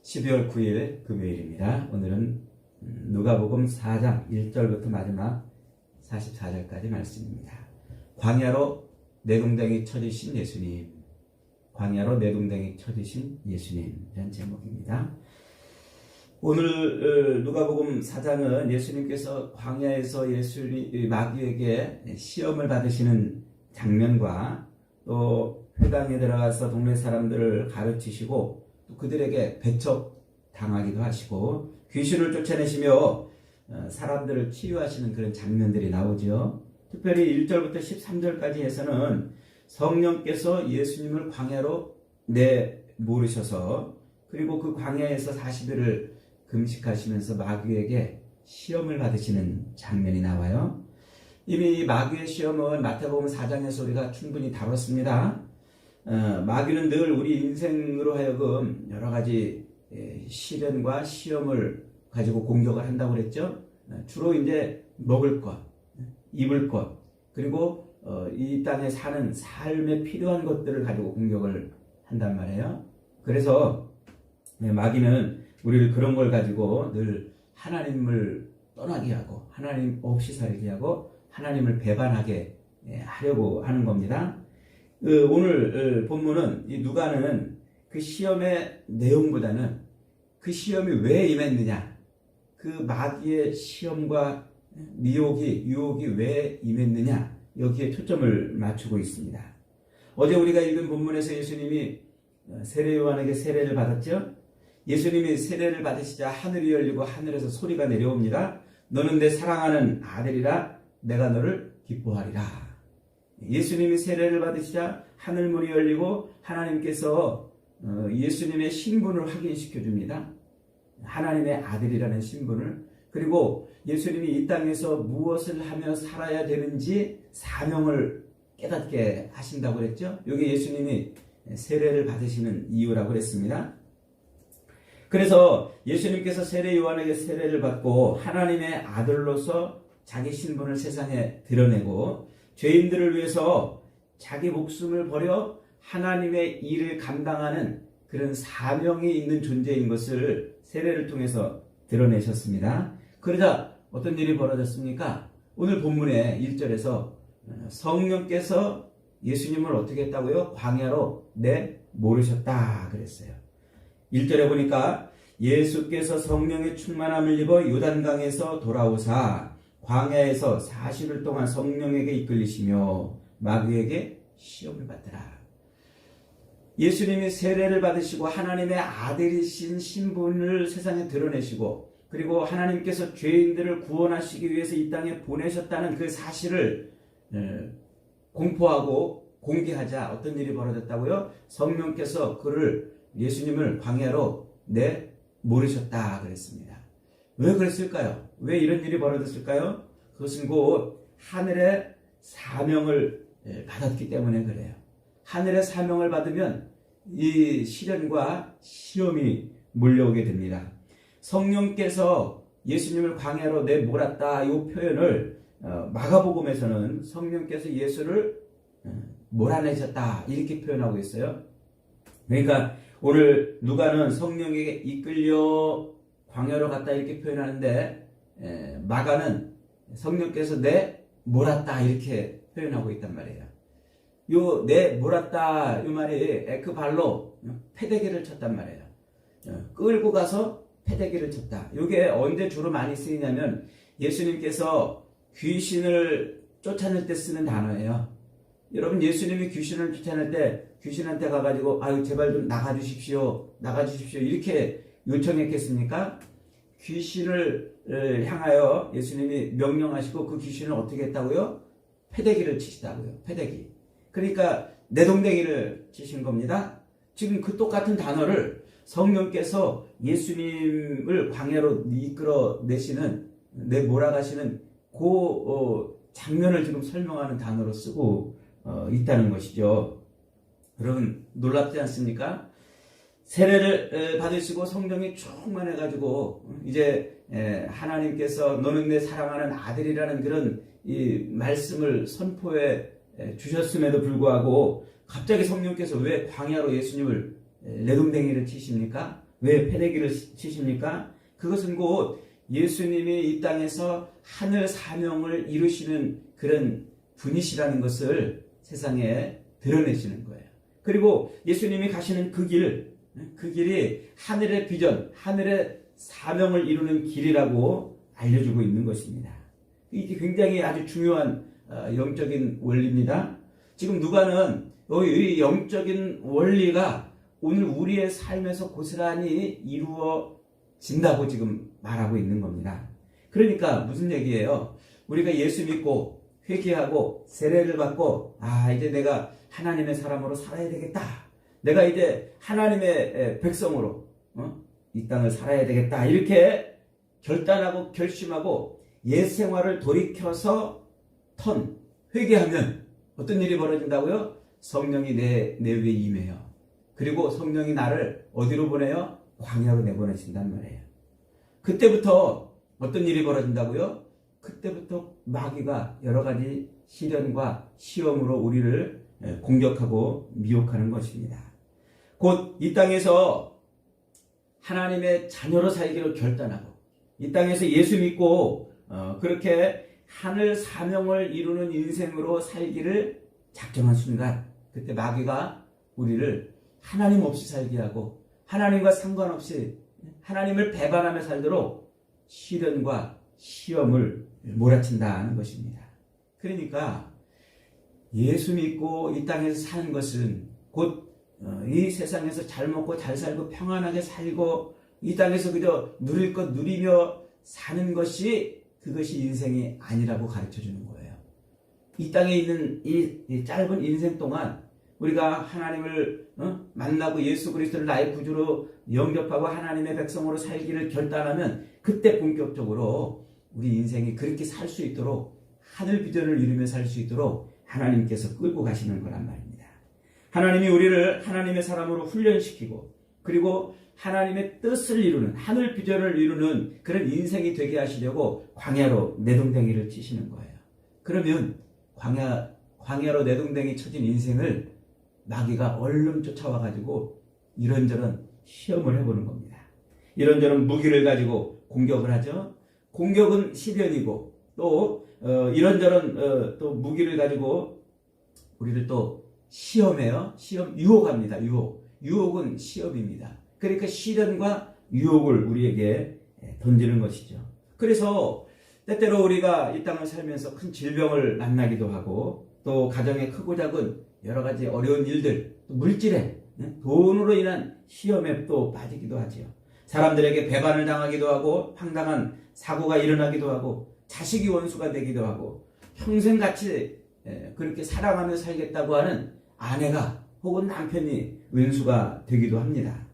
12월 9일 금요일입니다. 오늘은 누가복음 4장 1절부터 마지막 44절까지 말씀입니다. 광야로 내동댕이 쳐지신 예수님, 광야로 내동댕이 쳐지신 예수님, 이런 제목입니다. 오늘 누가복음 4장은 예수님께서 광야에서 마귀에게 시험을 받으시는 장면과 또 회당에 들어가서 동네 사람들을 가르치시고 또 그들에게 배척당하기도 하시고 귀신을 쫓아내시며 사람들을 치유하시는 그런 장면들이 나오죠. 특별히 1절부터 13절까지 해서는 성령께서 예수님을 광야로 내모르셔서 그리고 그 광야에서 40일을 금식하시면서 마귀에게 시험을 받으시는 장면이 나와요. 이미 마귀의 시험은 마태복음 4장에서 우리가 충분히 다뤘습니다. 마귀는 늘 우리 인생으로 하여금 여러 가지 시련과 시험을 가지고 공격을 한다고 그랬죠. 주로 이제 먹을 것, 입을 것, 그리고 이 땅에 사는 삶에 필요한 것들을 가지고 공격을 한단 말이에요. 그래서 마귀는 우리를 그런 걸 가지고 늘 하나님을 떠나게 하고 하나님 없이 살게 하고 하나님을 배반하게 하려고 하는 겁니다. 오늘 본문은 이 누가는 그 시험의 내용보다는 그 시험이 왜 임했느냐, 그 마귀의 시험과 유혹이 왜 임했느냐, 여기에 초점을 맞추고 있습니다. 어제 우리가 읽은 본문에서 예수님이 세례 요한에게 세례를 받았죠. 예수님이 세례를 받으시자 하늘이 열리고 하늘에서 소리가 내려옵니다. 너는 내 사랑하는 아들이라, 내가 너를 기뻐하리라. 예수님이 세례를 받으시자 하늘문이 열리고 하나님께서 예수님의 신분을 확인시켜 줍니다. 하나님의 아들이라는 신분을. 그리고 예수님이 이 땅에서 무엇을 하며 살아야 되는지 사명을 깨닫게 하신다고 그랬죠. 이게 예수님이 세례를 받으시는 이유라고 그랬습니다. 그래서 예수님께서 세례 요한에게 세례를 받고 하나님의 아들로서 자기 신분을 세상에 드러내고 죄인들을 위해서 자기 목숨을 버려 하나님의 일을 감당하는 그런 사명이 있는 존재인 것을 세례를 통해서 드러내셨습니다. 그러자 어떤 일이 벌어졌습니까? 오늘 본문의 1절에서 성령께서 예수님을 어떻게 했다고요? 광야로 내모르셨다 그랬어요. 1절에 보니까 예수께서 성령의 충만함을 입어 요단강에서 돌아오사 광야에서 40일 동안 성령에게 이끌리시며 마귀에게 시험을 받더라. 예수님이 세례를 받으시고 하나님의 아들이신 신분을 세상에 드러내시고 그리고 하나님께서 죄인들을 구원하시기 위해서 이 땅에 보내셨다는 그 사실을 공포하고 공개하자 어떤 일이 벌어졌다고요? 성령께서 예수님을 광야로 내모르셨다 그랬습니다. 왜 그랬을까요? 왜 이런 일이 벌어졌을까요? 그것은 곧 하늘의 사명을 받았기 때문에 그래요. 하늘의 사명을 받으면 이 시련과 시험이 몰려오게 됩니다. 성령께서 예수님을 광야로 내몰았다 이 표현을 마가복음에서는 성령께서 예수를 몰아내셨다 이렇게 표현하고 있어요. 그러니까 오늘 누가는 성령에게 이끌려 광야로 갔다 이렇게 표현하는데 마가는 성령께서 내몰았다 이렇게 표현하고 있단 말이에요. 요 내몰았다 이 말이 에크발로 패대기를 쳤단 말이에요. 끌고 가서 패대기를 쳤다. 이게 언제 주로 많이 쓰이냐면 예수님께서 귀신을 쫓아낼 때 쓰는 단어예요. 여러분 예수님이 귀신을 쫓아낼 때 귀신한테 가가지고 아유 제발 좀 나가주십시오 이렇게 요청했겠습니까? 귀신을 향하여 예수님이 명령하시고 그 귀신을 어떻게 했다고요? 패대기를 치시다고요. 패대기. 그러니까 내동댕이를 치신 겁니다. 지금 그 똑같은 단어를 성령께서 예수님을 광야로 이끌어내시는 내몰아가시는 그 장면을 지금 설명하는 단어로 쓰고 있다는 것이죠. 여러분 놀랍지 않습니까? 세례를 받으시고 성령이 충만해가지고 이제 하나님께서 너는 내 사랑하는 아들이라는 그런 이 말씀을 선포해 주셨음에도 불구하고 갑자기 성령께서 왜 광야로 예수님을 내동댕이를 치십니까? 왜 패대기를 치십니까? 그것은 곧 예수님이 이 땅에서 하늘 사명을 이루시는 그런 분이시라는 것을 세상에 드러내시는 거예요. 그리고 예수님이 가시는 그 길이 하늘의 비전, 하늘의 사명을 이루는 길이라고 알려주고 있는 것입니다. 이게 굉장히 아주 중요한 영적인 원리입니다. 지금 누가는 이 영적인 원리가 오늘 우리의 삶에서 고스란히 이루어진다고 지금 말하고 있는 겁니다. 그러니까 무슨 얘기예요? 우리가 예수 믿고 회개하고 세례를 받고 이제 내가 하나님의 사람으로 살아야 되겠다. 내가 이제 하나님의 백성으로 이 땅을 살아야 되겠다. 이렇게 결단하고 결심하고 옛 생활을 돌이켜서 회개하면 어떤 일이 벌어진다고요? 성령이 내 위에 임해요. 그리고 성령이 나를 어디로 보내요? 광야로 내보내신단 말이에요. 그때부터 어떤 일이 벌어진다고요? 그때부터 마귀가 여러 가지 시련과 시험으로 우리를 공격하고 미혹하는 것입니다. 곧 이 땅에서 하나님의 자녀로 살기를 결단하고 이 땅에서 예수 믿고 그렇게 하늘 사명을 이루는 인생으로 살기를 작정한 순간 그때 마귀가 우리를 하나님 없이 살게 하고 하나님과 상관없이 하나님을 배반하며 살도록 시련과 시험을 몰아친다는 것입니다. 그러니까 예수 믿고 이 땅에서 사는 것은 곧 이 세상에서 잘 먹고 잘 살고 평안하게 살고 이 땅에서 그저 누릴 것 누리며 사는 것이 그것이 인생이 아니라고 가르쳐 주는 거예요. 이 땅에 있는 이 짧은 인생 동안 우리가 하나님을 만나고 예수 그리스도를 나의 구주로 영접하고 하나님의 백성으로 살기를 결단하면 그때 본격적으로 우리 인생이 그렇게 살 수 있도록 하늘 비전을 이루며 살 수 있도록 하나님께서 끌고 가시는 거란 말입니다. 하나님이 우리를 하나님의 사람으로 훈련시키고 그리고 하나님의 뜻을 이루는 하늘 비전을 이루는 그런 인생이 되게 하시려고 광야로 내동댕이를 치시는 거예요. 그러면 광야로 내동댕이 쳐진 인생을 마귀가 얼른 쫓아와가지고 이런저런 시험을 해보는 겁니다. 이런저런 무기를 가지고 공격을 하죠. 공격은 시련이고 또 이런저런 또 무기를 가지고 우리를 또 시험해요. 유혹합니다. 유혹은 시험입니다. 그러니까 시련과 유혹을 우리에게 던지는 것이죠. 그래서 때때로 우리가 이 땅을 살면서 큰 질병을 만나기도 하고 또 가정의 크고 작은 여러 가지 어려운 일들, 또 물질에 돈으로 인한 시험에 또 빠지기도 하죠. 사람들에게 배반을 당하기도 하고 황당한 사고가 일어나기도 하고 자식이 원수가 되기도 하고 평생 같이 그렇게 사랑하며 살겠다고 하는 아내가 혹은 남편이 왼수가 되기도 합니다.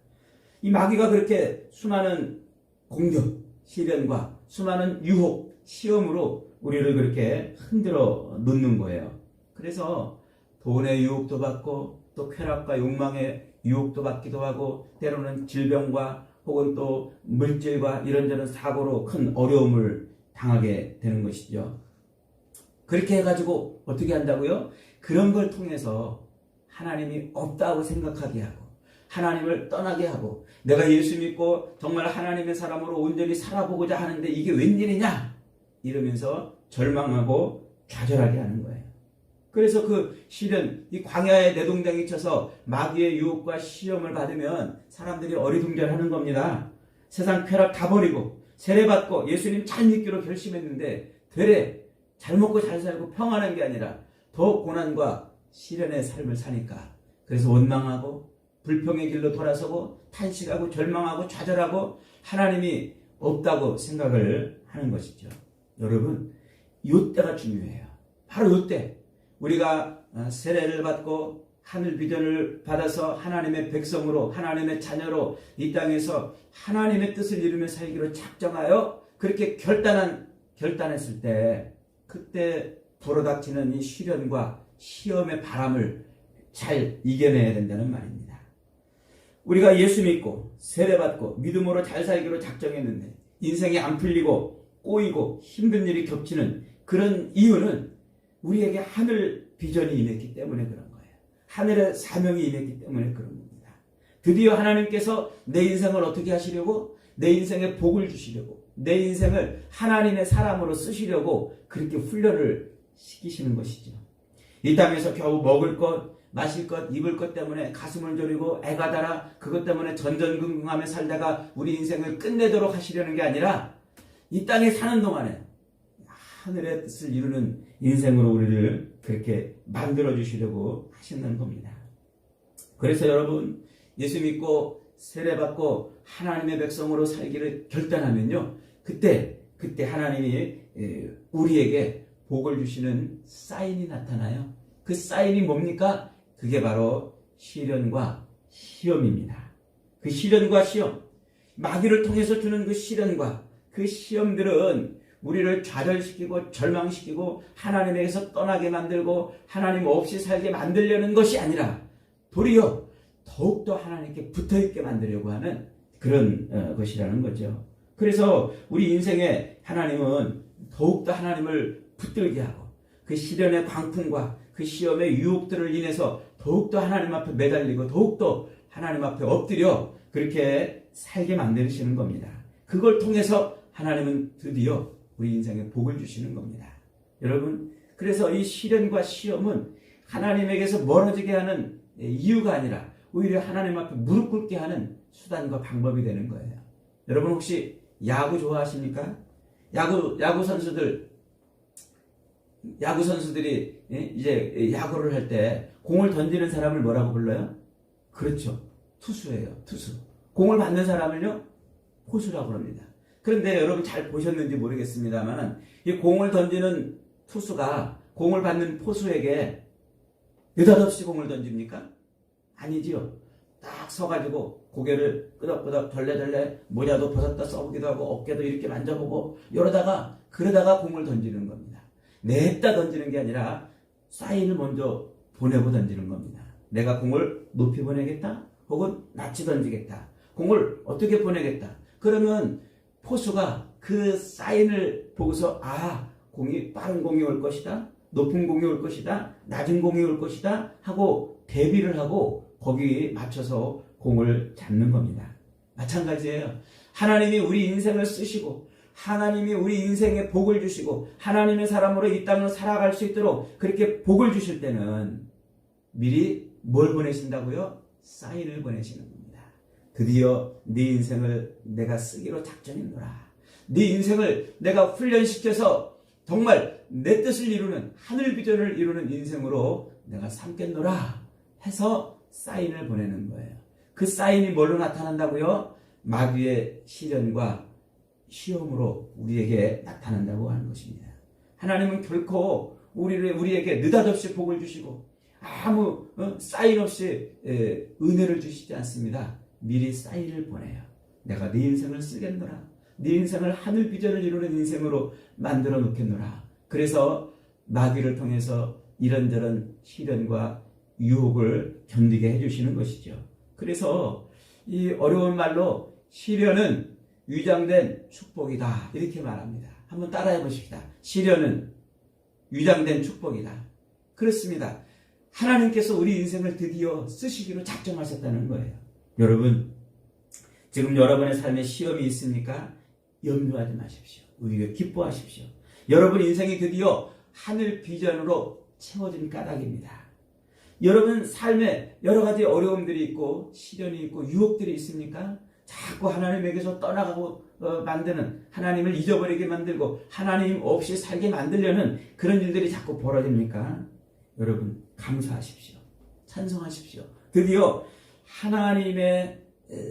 이 마귀가 그렇게 수많은 공격, 시련과 수많은 유혹, 시험으로 우리를 그렇게 흔들어 놓는 거예요. 그래서 돈의 유혹도 받고 또 쾌락과 욕망의 유혹도 받기도 하고 때로는 질병과 혹은 또 물질과 이런저런 사고로 큰 어려움을 당하게 되는 것이죠. 그렇게 해가지고 어떻게 한다고요? 그런 걸 통해서 하나님이 없다고 생각하게 하고 하나님을 떠나게 하고 내가 예수 믿고 정말 하나님의 사람으로 온전히 살아보고자 하는데 이게 웬일이냐? 이러면서 절망하고 좌절하게 하는 거예요. 그래서 그 시련, 이 광야에 내동댕이 쳐서 마귀의 유혹과 시험을 받으면 사람들이 어리둥절하는 겁니다. 세상 쾌락 다 버리고 세례받고 예수님 잘 믿기로 결심했는데 되레 잘 먹고 잘 살고 평안한 게 아니라 더 고난과 시련의 삶을 사니까 그래서 원망하고 불평의 길로 돌아서고 탄식하고 절망하고 좌절하고 하나님이 없다고 생각을 하는 것이죠. 여러분, 이때가 중요해요. 바로 이때 우리가 세례를 받고 하늘 비전을 받아서 하나님의 백성으로 하나님의 자녀로 이 땅에서 하나님의 뜻을 이루며 살기로 작정하여 그렇게 결단했을 때 그때 불어닥치는 이 시련과 시험의 바람을 잘 이겨내야 된다는 말입니다. 우리가 예수 믿고 세례받고 믿음으로 잘 살기로 작정했는데 인생이 안 풀리고 꼬이고 힘든 일이 겹치는 그런 이유는 우리에게 하늘 비전이 임했기 때문에 그런 거예요. 하늘의 사명이 임했기 때문에 그런 겁니다. 드디어 하나님께서 내 인생을 어떻게 하시려고? 내 인생에 복을 주시려고, 내 인생을 하나님의 사람으로 쓰시려고 그렇게 훈련을 시키시는 것이죠. 이 땅에서 겨우 먹을 것, 마실 것, 입을 것 때문에 가슴을 졸이고 애가 달아 그것 때문에 전전긍긍하며 살다가 우리 인생을 끝내도록 하시려는 게 아니라 이 땅에 사는 동안에 하늘의 뜻을 이루는 인생으로 우리를 그렇게 만들어 주시려고 하시는 겁니다. 그래서 여러분, 예수 믿고 세례받고 하나님의 백성으로 살기를 결단하면요, 그때 하나님이 우리에게 복을 주시는 사인이 나타나요. 그 사인이 뭡니까? 그게 바로 시련과 시험입니다. 그 시련과 시험, 마귀를 통해서 주는 그 시련과 그 시험들은 우리를 좌절시키고 절망시키고 하나님에게서 떠나게 만들고 하나님 없이 살게 만들려는 것이 아니라 도리어 더욱더 하나님께 붙어있게 만들려고 하는 그런 것이라는 거죠. 그래서 우리 인생에 하나님은 더욱더 하나님을 붙들게 하고 그 시련의 광풍과 그 시험의 유혹들을 인해서 더욱더 하나님 앞에 매달리고 더욱더 하나님 앞에 엎드려 그렇게 살게 만드시는 겁니다. 그걸 통해서 하나님은 드디어 우리 인생에 복을 주시는 겁니다. 여러분, 그래서 이 시련과 시험은 하나님에게서 멀어지게 하는 이유가 아니라 오히려 하나님 앞에 무릎 꿇게 하는 수단과 방법이 되는 거예요. 여러분 혹시 야구 좋아하십니까? 야구 선수들이 이제 야구를 할 때 공을 던지는 사람을 뭐라고 불러요? 그렇죠. 투수예요. 투수. 공을 받는 사람을요? 포수라고 합니다. 그런데 여러분 잘 보셨는지 모르겠습니다만 이 공을 던지는 투수가 공을 받는 포수에게 느닷없이 공을 던집니까? 아니지요. 딱 서가지고 고개를 끄덕끄덕 덜레덜레 모자도 벗었다 써보기도 하고 어깨도 이렇게 만져보고 그러다가 공을 던지는 겁니다. 냈다 던지는 게 아니라 사인을 먼저 보내고 던지는 겁니다. 내가 공을 높이 보내겠다 혹은 낮이 던지겠다. 공을 어떻게 보내겠다. 그러면 포수가 그 사인을 보고서 공이 빠른 공이 올 것이다. 높은 공이 올 것이다. 낮은 공이 올 것이다 하고 대비를 하고 거기에 맞춰서 공을 잡는 겁니다. 마찬가지예요. 하나님이 우리 인생을 쓰시고 하나님이 우리 인생에 복을 주시고 하나님의 사람으로 이 땅을 살아갈 수 있도록 그렇게 복을 주실 때는 미리 뭘 보내신다고요? 사인을 보내시는 겁니다. 드디어 네 인생을 내가 쓰기로 작정했노라. 네 인생을 내가 훈련시켜서 정말 내 뜻을 이루는 하늘 비전을 이루는 인생으로 내가 삼겠노라 해서 사인을 보내는 거예요. 그 사인이 뭘로 나타난다고요? 마귀의 시련과 시험으로 우리에게 나타난다고 하는 것입니다. 하나님은 결코 우리에게 느닷없이 복을 주시고 아무 사인 없이 은혜를 주시지 않습니다. 미리 사인을 보내요. 내가 네 인생을 쓰겠노라. 네 인생을 하늘 비전을 이루는 인생으로 만들어 놓겠노라. 그래서 마귀를 통해서 이런저런 시련과 유혹을 견디게 해주시는 것이죠. 그래서 이 어려운 말로 시련은 위장된 축복이다 이렇게 말합니다. 한번 따라해 보십시다. 시련은 위장된 축복이다. 그렇습니다. 하나님께서 우리 인생을 드디어 쓰시기로 작정하셨다는 거예요. 여러분, 지금 여러분의 삶에 시험이 있습니까? 염려하지 마십시오. 오히려 기뻐하십시오. 여러분 인생이 드디어 하늘 비전으로 채워진 까닭입니다. 여러분 삶에 여러 가지 어려움들이 있고 시련이 있고 유혹들이 있습니까? 자꾸 하나님에게서 떠나가고 만드는, 하나님을 잊어버리게 만들고 하나님 없이 살게 만들려는 그런 일들이 자꾸 벌어집니까? 여러분 감사하십시오. 찬송하십시오. 드디어 하나님의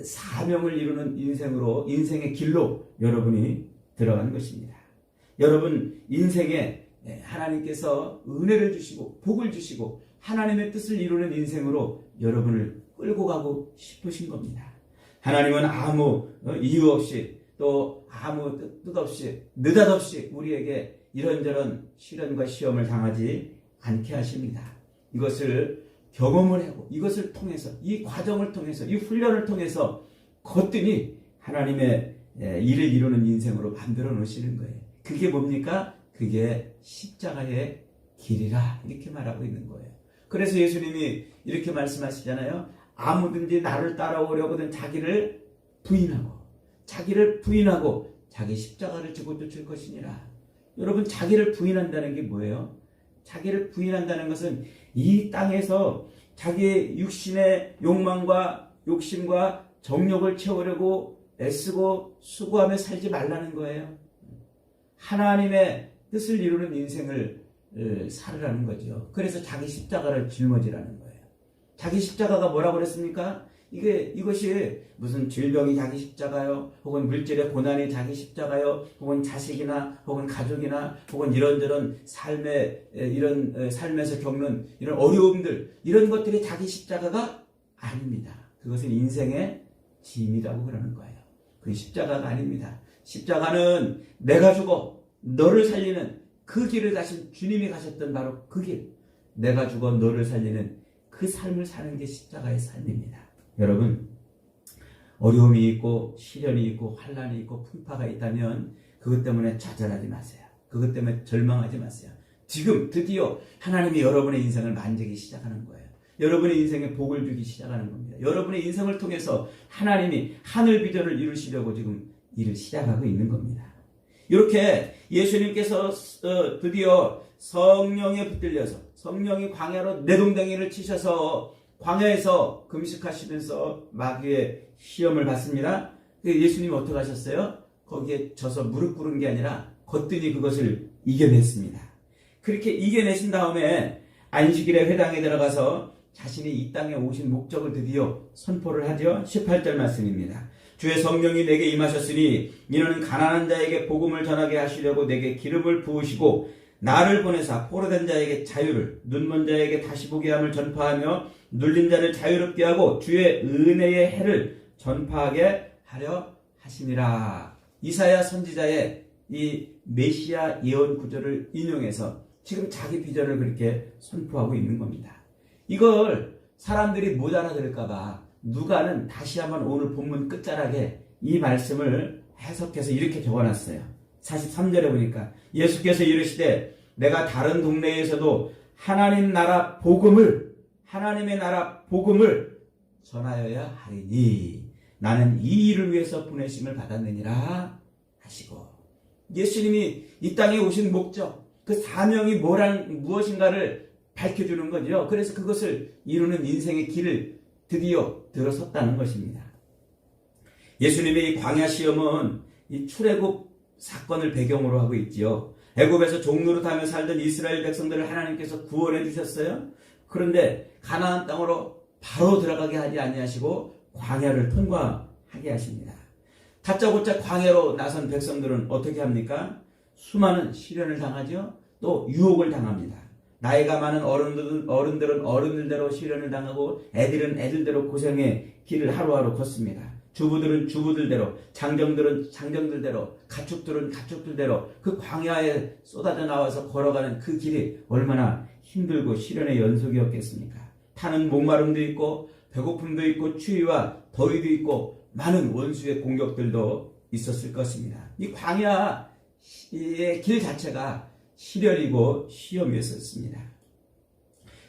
사명을 이루는 인생으로, 인생의 길로 여러분이 들어간 것입니다. 여러분 인생에 하나님께서 은혜를 주시고 복을 주시고 하나님의 뜻을 이루는 인생으로 여러분을 끌고 가고 싶으신 겁니다. 하나님은 아무 이유 없이 또 아무 뜻 없이 느닷없이 우리에게 이런저런 시련과 시험을 당하지 않게 하십니다. 이것을 경험을 하고 이것을 통해서, 이 과정을 통해서, 이 훈련을 통해서 거뜬히 하나님의 일을 이루는 인생으로 만들어 놓으시는 거예요. 그게 뭡니까? 그게 십자가의 길이라 이렇게 말하고 있는 거예요. 그래서 예수님이 이렇게 말씀하시잖아요. 아무든지 나를 따라오려거든 자기를 부인하고 자기 십자가를 지고 쫓을 것이니라. 여러분, 자기를 부인한다는 게 뭐예요? 자기를 부인한다는 것은 이 땅에서 자기의 육신의 욕망과 욕심과 정욕을 채우려고 애쓰고 수고하며 살지 말라는 거예요. 하나님의 뜻을 이루는 인생을 살으라는 거죠. 그래서 자기 십자가를 짊어지라는 거예요. 자기 십자가가 뭐라고 그랬습니까? 이것이 무슨 질병이 자기 십자가요, 혹은 물질의 고난이 자기 십자가요, 혹은 자식이나 혹은 가족이나 혹은 이런저런 삶에서 겪는 이런 어려움들, 이런 것들이 자기 십자가가 아닙니다. 그것은 인생의 짐이라고 그러는 거예요. 그 십자가가 아닙니다. 십자가는 내가 죽어 너를 살리는 그 길을 가신 주님이 가셨던 바로 그 길, 내가 죽어 너를 살리는 그 삶을 사는 게 십자가의 삶입니다. 여러분, 어려움이 있고 시련이 있고 환난이 있고 풍파가 있다면 그것 때문에 좌절하지 마세요. 그것 때문에 절망하지 마세요. 지금 드디어 하나님이 여러분의 인생을 만지기 시작하는 거예요. 여러분의 인생에 복을 주기 시작하는 겁니다. 여러분의 인생을 통해서 하나님이 하늘 비전을 이루시려고 지금 일을 시작하고 있는 겁니다. 이렇게 예수님께서 드디어 성령에 붙들려서 성령이 광야로 내동댕이를 치셔서 광야에서 금식하시면서 마귀의 시험을 받습니다. 예수님이 어떻게 하셨어요? 거기에 져서 무릎 꿇은 게 아니라 거뜬히 그것을 이겨냈습니다. 그렇게 이겨내신 다음에 안식일에 회당에 들어가서 자신이 이 땅에 오신 목적을 드디어 선포를 하죠. 18절 말씀입니다. 주의 성령이 내게 임하셨으니 이는 가난한 자에게 복음을 전하게 하시려고 내게 기름을 부으시고 나를 보내사 포로된 자에게 자유를, 눈먼 자에게 다시 보게 함을 전파하며 눌린 자를 자유롭게 하고 주의 은혜의 해를 전파하게 하려 하심이라. 이사야 선지자의 이 메시아 예언 구절을 인용해서 지금 자기 비전을 그렇게 선포하고 있는 겁니다. 이걸 사람들이 못 알아들을까봐 누가는 다시 한번 오늘 본문 끝자락에 이 말씀을 해석해서 이렇게 적어놨어요. 43절에 보니까 예수께서 이르시되 내가 다른 동네에서도 하나님의 나라 복음을 전하여야 하리니 나는 이 일을 위해서 보내심을 받았느니라 하시고, 예수님이 이 땅에 오신 목적, 그 사명이 무엇인가를 밝혀주는 거죠. 그래서 그것을 이루는 인생의 길을 드디어 들어섰다는 것입니다. 예수님의 이 광야 시험은 이 출애굽 사건을 배경으로 하고 있지요. 애굽에서 종노릇하며 살던 이스라엘 백성들을 하나님께서 구원해 주셨어요. 그런데 가나안 땅으로 바로 들어가게 하지 아니하시고 광야를 통과하게 하십니다. 다짜고짜 광야로 나선 백성들은 어떻게 합니까? 수많은 시련을 당하죠. 또 유혹을 당합니다. 나이가 많은 어른들은 어른들대로 시련을 당하고 애들은 애들대로 고생의 길을 하루하루 걷습니다. 주부들은 주부들대로, 장정들은 장정들대로, 가축들은 가축들대로 그 광야에 쏟아져 나와서 걸어가는 그 길이 얼마나 힘들고 시련의 연속이었겠습니까? 타는 목마름도 있고 배고픔도 있고 추위와 더위도 있고 많은 원수의 공격들도 있었을 것입니다. 이 광야의 길 자체가 시련이고 시험이었습니다.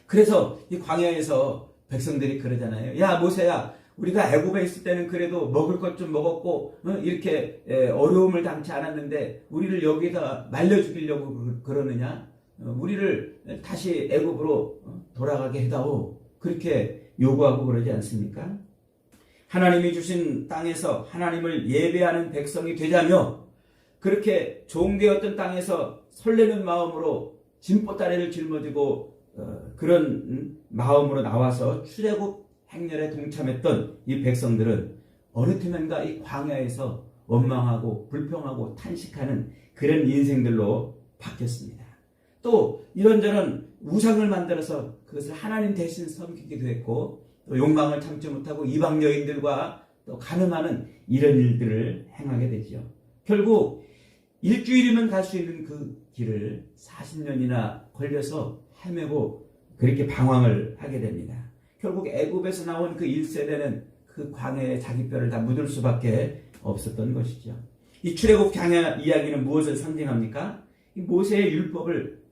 그래서 이 광야에서 백성들이 그러잖아요. 야 모세야, 우리가 애굽에 있을 때는 그래도 먹을 것 좀 먹었고 이렇게 어려움을 당치 않았는데 우리를 여기다 말려 죽이려고 그러느냐? 우리를 다시 애굽으로 돌아가게 해다오. 그렇게 요구하고 그러지 않습니까? 하나님이 주신 땅에서 하나님을 예배하는 백성이 되자며 그렇게 종되었던 땅에서 설레는 마음으로 진보다리를 짊어지고 그런 마음으로 나와서 출애굽 행렬에 동참했던 이 백성들은 어느 틈엔가 이 광야에서 원망하고 불평하고 탄식하는 그런 인생들로 바뀌었습니다. 또 이런저런 우상을 만들어서 그것을 하나님 대신 섬기기도 했고 또 욕망을 참지 못하고 이방 여인들과 또 가늠하는 이런 일들을 행하게 되죠. 결국 일주일이면 갈 수 있는 그 길을 40년이나 걸려서 헤매고 그렇게 방황을 하게 됩니다. 결국 애굽에서 나온 그 1세대는 그 광야에 자기 뼈를 다 묻을 수밖에 없었던 것이죠. 이 출애굽 광야 이야기는 무엇을 상징합니까? 이 모세의 율법을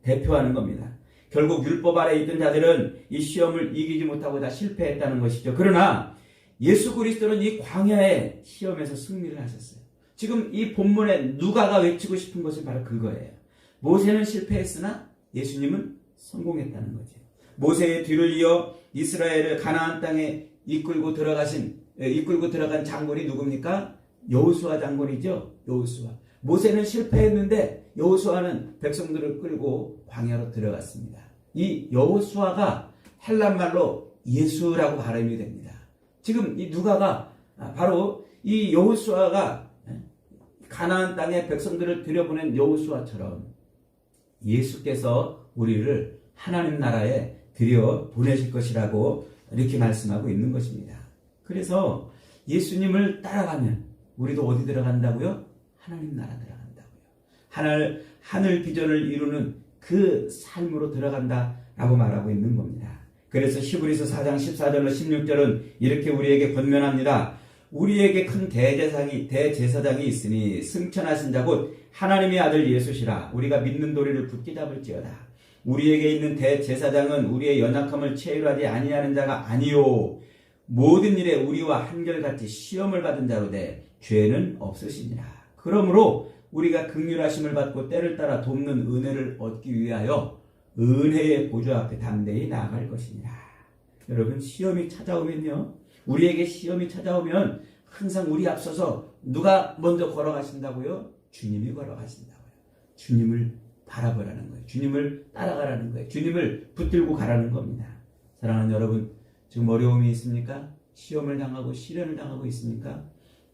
대표하는 겁니다. 결국 율법 아래 있던 자들은 이 시험을 이기지 못하고 다 실패했다는 것이죠. 그러나 예수 그리스도는 이 광야의 시험에서 승리를 하셨어요. 지금 이 본문에 누가가 외치고 싶은 것은 바로 그거예요. 모세는 실패했으나 예수님은 성공했다는 거죠. 모세의 뒤를 이어 이스라엘을 가나안 땅에 이끌고 들어간 장군이 누굽니까? 여호수아 장군이죠. 여호수아. 모세는 실패했는데 여호수아는 백성들을 끌고 광야로 들어갔습니다. 이 여호수아가 헬란말로 예수라고 발음이 됩니다. 지금 이 누가가 바로 이 여호수아가 가나안 땅에 백성들을 들여보낸 여호수아처럼 예수께서 우리를 하나님 나라에 들여보내실 것이라고 이렇게 말씀하고 있는 것입니다. 그래서 예수님을 따라가면 우리도 어디 들어간다고요? 하나님 나라 들어간다고요. 하늘 비전을 이루는 그 삶으로 들어간다라고 말하고 있는 겁니다. 그래서 히브리서 4장 14절로 16절은 이렇게 우리에게 권면합니다. 우리에게 큰 대제사장이 있으니 승천하신 자 곧 하나님의 아들 예수시라. 우리가 믿는 도리를 굳게 잡을지어다. 우리에게 있는 대제사장은 우리의 연약함을 체휼하지 아니하는 자가 아니요 모든 일에 우리와 한결같이 시험을 받은 자로 돼 죄는 없으시니라. 그러므로 우리가 긍휼하심을 받고 때를 따라 돕는 은혜를 얻기 위하여 은혜의 보좌 앞에 담대히 나아갈 것이니라. 여러분, 시험이 찾아오면요, 우리에게 시험이 찾아오면 항상 우리 앞서서 누가 먼저 걸어가신다고요? 주님이 걸어가신다고요. 주님을 바라보라는 거예요. 주님을 따라가라는 거예요. 주님을 붙들고 가라는 겁니다. 사랑하는 여러분, 지금 어려움이 있습니까? 시험을 당하고 시련을 당하고 있습니까?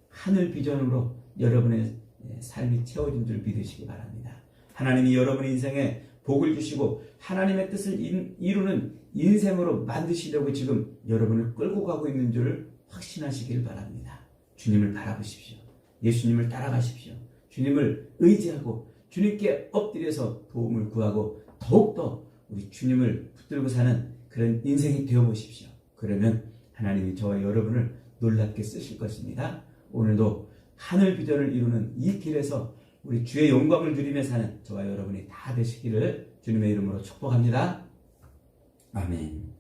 하늘 비전으로 여러분의 삶이 채워진 줄 믿으시기 바랍니다. 하나님이 여러분의 인생에 복을 주시고 하나님의 뜻을 이루는 인생으로 만드시려고 지금 여러분을 끌고 가고 있는 줄 확신하시길 바랍니다. 주님을 바라보십시오. 예수님을 따라가십시오. 주님을 의지하고 주님께 엎드려서 도움을 구하고 더욱더 우리 주님을 붙들고 사는 그런 인생이 되어보십시오. 그러면 하나님이 저와 여러분을 놀랍게 쓰실 것입니다. 오늘도 하늘 비전을 이루는 이 길에서 우리 주의 영광을 누리며 사는 저와 여러분이 다 되시기를 주님의 이름으로 축복합니다. 아멘.